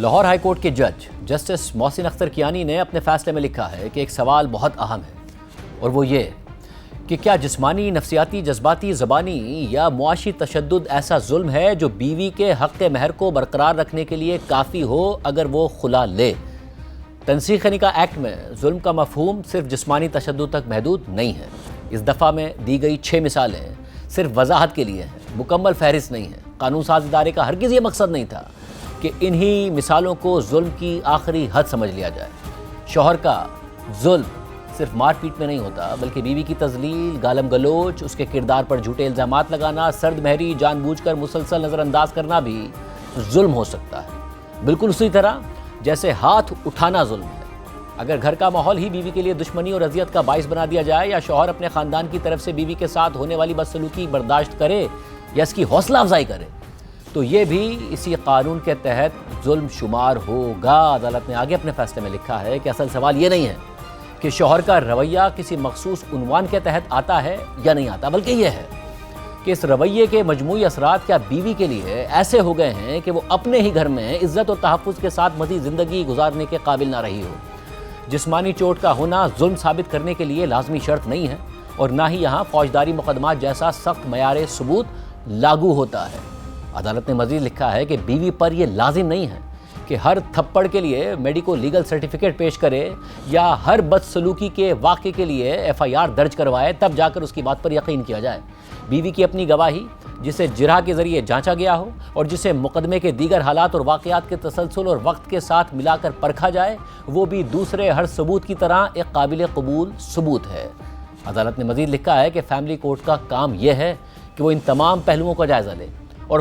Lahore high court کے جج justice Mohsin Akhtar Kayani نے اپنے فیصلے میں لکھا ہے کہ ایک سوال بہت اہم ہے اور وہ یہ کہ کیا جسمانی، نفسیاتی، جذباتی، زبانی یا معاشی تشدد ایسا ظلم ہے جو بیوی کے حق مہر کو برقرار رکھنے کے لیے کافی ہو اگر وہ خلا لے؟ تنسیخ نکاح ایکٹ میں ظلم کا مفہوم صرف جسمانی تشدد تک محدود نہیں ہے۔ اس دفعہ میں دی گئی 6 مثالیں صرف وضاحت کے لیے ہیں، مکمل فہرست نہیں ہے۔ قانون ساز ادارے کا ہرگز یہ مقصد نہیں تھا کہ انہی مثالوں کو ظلم کی آخری حد سمجھ لیا جائے۔ شوہر کا ظلم صرف مار پیٹ میں نہیں ہوتا، بلکہ بیوی کی تذلیل، گالم گلوچ، اس کے کردار پر جھوٹے الزامات لگانا، سرد مہری جان بوجھ کر مسلسل نظر انداز کرنا بھی ظلم ہو سکتا ہے۔ بالکل اسی طرح جیسے ہاتھ اٹھانا ظلم ہے۔ اگر گھر کا ماحول ہی بیوی کے لیے دشمنی اور اذیت کا باعث بنا دیا جائے، یا شوہر اپنے خاندان کی طرف سے بیوی کے ساتھ ہونے والی بدسلوکی برداشت کرے یا اس کی حوصلہ افزائی کرے، تو یہ بھی اسی قانون کے تحت ظلم شمار ہوگا۔ عدالت نے آگے اپنے فیصلے میں لکھا ہے کہ اصل سوال یہ نہیں ہے کہ شوہر کا رویہ کسی مخصوص عنوان کے تحت آتا ہے یا نہیں آتا، بلکہ یہ ہے کہ اس رویے کے مجموعی اثرات کیا بیوی کے لیے ایسے ہو گئے ہیں کہ وہ اپنے ہی گھر میں عزت اور تحفظ کے ساتھ مزید زندگی گزارنے کے قابل نہ رہی ہو۔ جسمانی چوٹ کا ہونا ظلم ثابت کرنے کے لیے لازمی شرط نہیں ہے، اور نہ ہی یہاں فوجداری مقدمات جیسا سخت معیار ثبوت لاگو ہوتا ہے۔ عدالت نے مزید لکھا ہے کہ بیوی پر یہ لازم نہیں ہے کہ ہر تھپڑ کے لیے میڈیکو لیگل سرٹیفکیٹ پیش کرے یا ہر بدسلوکی کے واقعے کے لیے FIR درج کروائے، تب جا کر اس کی بات پر یقین کیا جائے۔ بیوی کی اپنی گواہی، جسے جرح کے ذریعے جانچا گیا ہو اور جسے مقدمے کے دیگر حالات اور واقعات کے تسلسل اور وقت کے ساتھ ملا کر پرکھا جائے، وہ بھی دوسرے ہر ثبوت کی طرح ایک قابل قبول ثبوت ہے۔ عدالت نے مزید لکھا ہے کہ فیملی کورٹ کا کام یہ ہے کہ وہ ان تمام پہلوؤں کا جائزہ لے اور